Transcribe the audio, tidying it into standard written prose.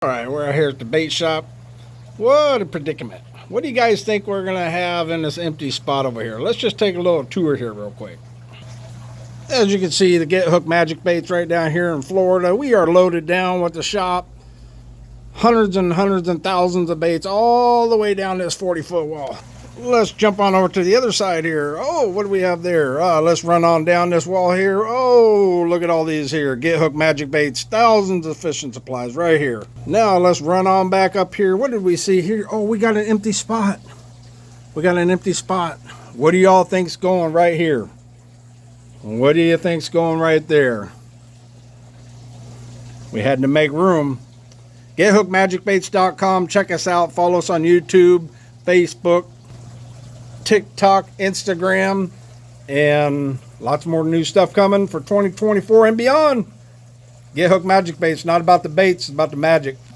Alright, we're out here at the bait shop. What a predicament. What do you guys think we're going to have in this empty spot over here? Let's just take a little tour here real quick. As you can see, the Get Hooked Magic Baits right down here in Florida. We are loaded down with the shop. Hundreds and hundreds and thousands of baits all the way down this 40-foot wall. Let's jump on over to the other side here. Oh, what do we have there? Let's run on down this wall here. Oh, look at all these here. Get Hooked Magic Baits. Thousands of fishing supplies right here. Now let's run on back up here. What did we see here? Oh, we got an empty spot. We got an empty spot. What do y'all think's going right here? What do you think's going right there? We had to make room. gethookedmagicbaits.com. Check us out. Follow us on YouTube, Facebook, TikTok, Instagram, and lots more new stuff coming for 2024 and beyond. Get Hooked Magic Baits. Not about the baits, it's about the magic.